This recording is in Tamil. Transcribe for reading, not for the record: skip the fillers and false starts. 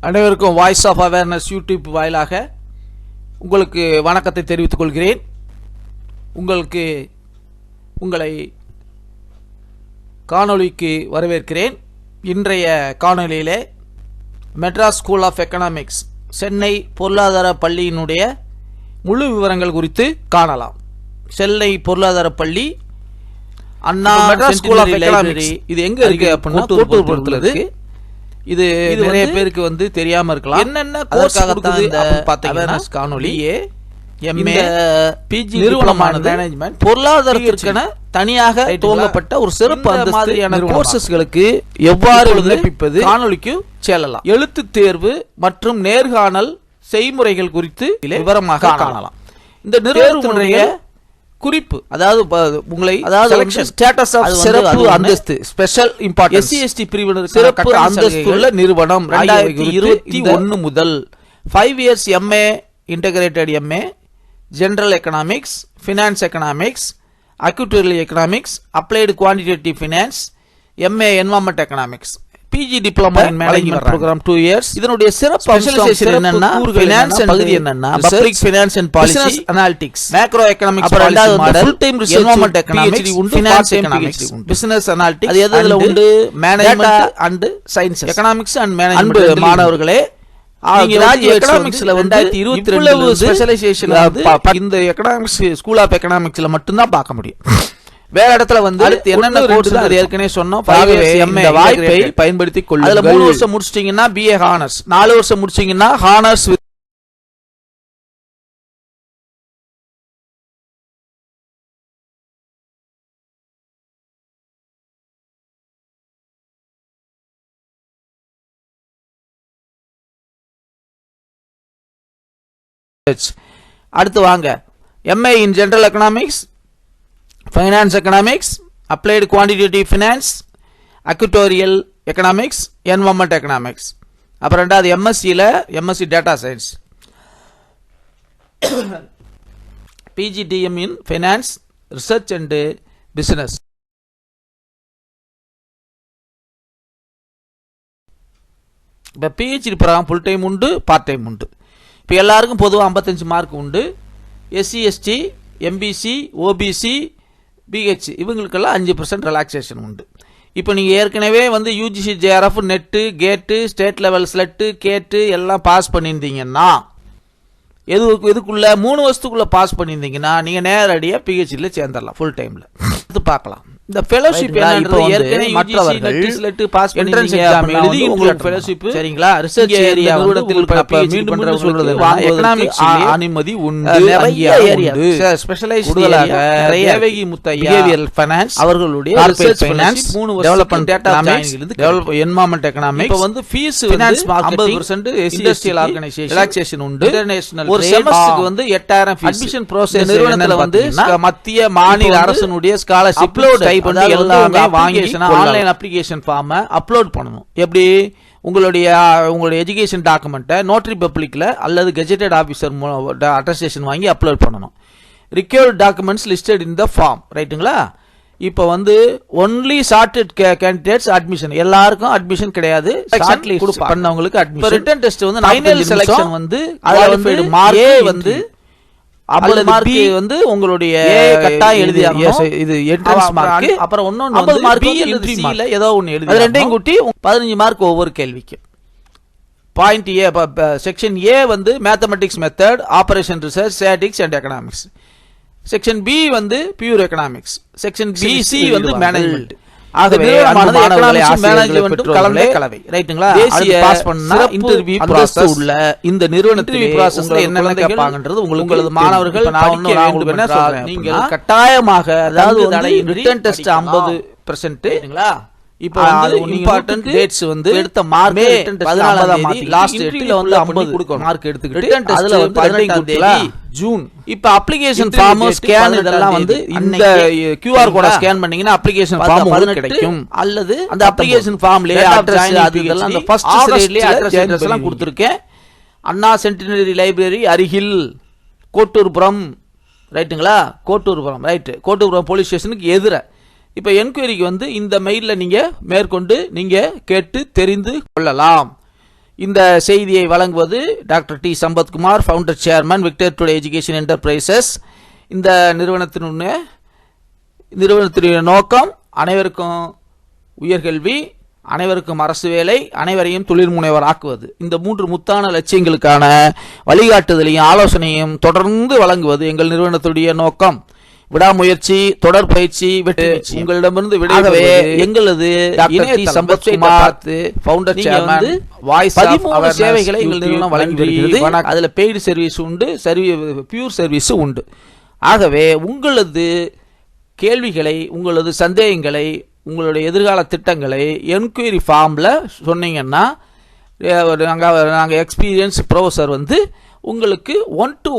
அனைவருக்கும் வாய்ஸ் ஆஃப் அவேர்னஸ் யூடியூப் வாயிலாக உங்களுக்கு வணக்கத்தை தெரிவித்துக் கொள்கிறேன். உங்களை காணொளிக்கு வரவேற்கிறேன். இன்றைய காணொளியிலே Madras School of Economics Chennai பொருளாதார பள்ளியினுடைய முழு விவரங்கள் குறித்து காணலாம். சென்னை பொருளாதார பள்ளி அண்ணா மெட்ராஸ் ஸ்கூல் ஆஃப் எக்கனாமிக்ஸ் இது எங்க இருக்கு அப்படின்னா கோட்டூர்புரத்தில் இருக்கு. இது நிறைய பேருக்கு வந்து தெரியாம இருக்கலாம். என்னென்ன கோர்ஸ் கொடுக்குது பாத்தீங்கன்னா காணொளி எம்ஏ பிஜி நிறுவனமானது மேனேஜ்மெண்ட் பொருளாதாரத்திற்கென தனியாக துவங்கப்பட்ட ஒரு சிறப்பு மாதிரியான கோர்சஸ்களுக்கு எவ்வாறு விண்ணப்பிப்பது காணொளிக்கு செல்லலாம். எழுத்து தேர்வு மற்றும் நேர்காணல் செய்முறைகள் குறித்து விவரமாக காணலாம். இந்த நிறுவனத்தினுடைய குறிப்பு, அதாவது உங்களை ஸ்டேட்டஸ் ஆஃப் சிறப்பு அந்தஸ்து ஸ்பெஷல் இம்பார்ட்டன்ஸ் எஸ்சி எஸ்டி பிரிவினர் சிறப்பு அந்தஸ்துள்ள நிறுவனம் 2021 முதல் 5 years MA integrated MA general economics, finance economics, actuarial economics, applied quantitative finance, MA environment economics, PG diploma in management programme 2 years. இதனுடைய சிறப்பு ஸ்பெஷலைசேஷன் என்னன்னா ஃபைனான்ஸ் பகுதி என்னன்னா public finance and policy analytics, macroeconomics policy model, full time research environment economics உண்டு, ஃபினான்ஸ் எக்கனாமிக்ஸ் உண்டு, பிசினஸ் அனாலிட்டிக்ஸ் அது எதுல உண்டு, management and science economics and management. மாணவர்களே, எக்கனாமிக்ஸ்ல வந்து 2022 ஸ்பெஷலைசேஷன் இந்த எக்கனாமிக்ஸ் ஸ்கூல் ஆஃப் எக்கனாமிக்ஸ்ல மட்டும்தான் பார்க்க முடியும். வேற இடத்துல வந்து என்னென்ன கோர்ஸ் ஏற்கனவே சொன்னோம். இந்த வாய்ப்பை பயன்படுத்திக் கொள்ளுங்கள். அதுல 3 வருஷம் முடிச்சிட்டீங்கன்னா பிஏ ஹானர்ஸ், 4 வருஷம் முடிச்சீங்கன்னா ஹானர்ஸ் வித் அடுத்து வாங்க. MA in general economics, finance economics, applied quantitative finance, actuarial economics, environment economics. அப்புறம் ரெண்டாவது எம்எஸ்சியில் MSc data science, PGDM in finance research and business. இப்போ பிஹெச்டி ப்ரோக்ராம் ஃபுல் டைம் உண்டு, பார்ட் டைம் உண்டு. இப்போ எல்லாருக்கும் பொதுவாக 55 மார்க் உண்டு. SC ST MBC OBC PH இவங்களுக்கெல்லாம் 5% ரிலாக்ஸேஷன் உண்டு. இப்போ நீங்கள் ஏற்கனவே வந்து UGC JRF NET GATE state level SLET GATE எல்லாம் பாஸ் பண்ணியிருந்தீங்கன்னா இதுக்குள்ள 3 வருஷத்துக்குள்ள பாஸ் பண்ணியிருந்தீங்கன்னா நீங்கள் நேரடியாக பிஹெச்டியில் சேர்ந்துடலாம் ஃபுல் டைமில். இது பார்க்கலாம். இந்த ஃபெலோஷிப் ஏற்கனவே மற்றவர்கள் பாஸ் என்ட்ரன்ஸ் எக்ஸாம் எழுதி உங்களுக்கு ஃபெலோஷிப் சரிங்களா ரிசர்ச் ஏரியா நிறுவனத்தில் மீண்டும் சொல்றது எக்கனாமிக்ஸ் அனுமதி உண்டு. நிறைய area specialised Devaki Muthiah behavioural finance அவர்களுடைய ரிசர்ச் ஃபைனான்ஸ் 3 வருஷம் டெவலப்மென்ட் டேட்டா சயின்ஸ் இருந்து டெவலப் என்வாயர்மெண்ட் எக்கனாமிக்ஸ். இப்போ வந்து fees finance 50% industrial organisation relaxation உண்டு. இன்டர்நேஷனல் ஒரு செமஸ்டருக்கு வந்து 8000 ஃபீஸ். அட்மிஷன் ப்ரோசஸ் நிறுவனத்துல வந்து மத்திய மாநில அரசுடைய ஸ்காலர்ஷிப் அப்லோட் எல்லாமே வாங்கி ஆன்லைன் அப்ளிகேஷன் ஃபார்மை அப்லோட் பண்ணணும். எப்படி உங்களுடைய எஜுகேஷன் டாக்குமெண்ட்டை நோட்டரி பப்ளிக்ல அல்லது கெஜெட்டட் ஆஃபீஸர் அட்டஸ்டேஷன் வாங்கி அப்லோட் பண்ணணும். Required documents listed in the form. ரைட்டுங்களா? இப்போ வந்து ஒன்லி ஷார்ட்டட் கேண்டிடேட்ஸ் அட்மிஷன், எல்லாருக்கும் அட்மிஷன் கிடையாது. ஷார்ட் லிஸ்ட் பண்ணவங்களுக்கு அட்மிஷன். ரிட்டன் டெஸ்ட் வந்து ஃபைனல் செலக்ஷன் வந்து குவாலிஃபைடு மார்க் வந்து 50 மார்க் வந்து உங்களுடைய கட்டாயம் எழுதியாங்க. இது என்ட்ரன்ஸ் மார்க். அப்புறம் இன்னொன்னு 50 மார்க் பிஎல்சில ஏதோ ஒன்னு எழுதி அது ரெண்டையும் கூட்டி 15 மார்க் ஒவ்வொரு கேள்விக்கு. பாயிண்ட் ஏ செக்ஷன் ஏ வந்து mathematics method, operation research, statistics and economics. Section B வந்து பியூர் எக்கனாமிக்ஸ். செக்ஷன் பிசி வந்து மேனேஜ்மெண்ட். ஆகவே இந்த நிறுவனத்தில் உங்களது மாணவர்கள் நீங்கள் கட்டாயமாக அதாவது ரிட்டன் டெஸ்ட் 50%. இப்போ இம்பார்ட்டன்ட் டேட்ஸ் வந்து எடுத்த மார்க் 14ஆம் தேதி லாஸ்ட் டேட்ல வந்து 50 கொடுக்கணும் மார்க் எடுத்துக்கிட்டு அதுல வந்து 18ஆம் தேதி ஜூன். இப்ப அப்ளிகேஷன் ஃபார்ம் ஸ்கேன் இதெல்லாம் வந்து இந்த QR கோட ஸ்கேன் பண்ணீங்கன்னா அப்ளிகேஷன் ஃபார்ம் உங்களுக்கு கிடைக்கும். அல்லது அந்த அப்ளிகேஷன் ஃபார்ம்லயே அட்ரஸ் அது இதெல்லாம் அந்த ஃபர்ஸ்ட் ஸ்லைட்லயே அட்ரஸ் எல்லாம் கொடுத்திருக்கேன். அண்ணா சென்டினரி லைப்ரரி அருகில் கோட்டூர்புரம். ரைட்டுங்களா? கோட்டூர்புரம் ரைட். கோட்டூர்புரம் போலீஸ் ஸ்டேஷனுக்கு எதிர. இப்போ என்கொயரிக்கு வந்து இந்த மெயிலில் நீங்கள் மேற்கொண்டு நீங்கள் கேட்டு தெரிந்து கொள்ளலாம். இந்த செய்தியை வழங்குவது doctor D Sampathkumar, founder chairman, Victor today education enterprises. இந்த நிறுவனத்தினுடைய நோக்கம் அனைவருக்கும் உயர்கல்வி, அனைவருக்கும் அரசு வேலை, அனைவரையும் தொழில் முனைவர் ஆக்குவது. இந்த 3 முத்தான லட்சியங்களுக்கான வழிகாட்டுதலையும் ஆலோசனையும் தொடர்ந்து வழங்குவது எங்கள் நிறுவனத்துடைய நோக்கம். விடாமுயற்சி, தொடர் பயிற்சி, வெற்றி உங்களிடமிருந்து விடையாகவே எங்களது சம்பத்குமார் ஃபவுண்டர் சேர்மன் 13 சேவைகளை எங்கள் நிறுவனம் வழங்கி வருகிறது. அதுல பெய்டு சர்வீஸ் உண்டு, பியூர் சர்வீஸ் உண்டு. ஆகவே உங்களது கேள்விகளை, உங்களது சந்தேகங்களை, உங்களுடைய எதிர்கால திட்டங்களை என்கொயரி ஃபார்மில் சொன்னீங்கன்னா நாங்கள் எக்ஸ்பீரியன்ஸ் ப்ரொஃபஸர் உங்களுக்கு 1-to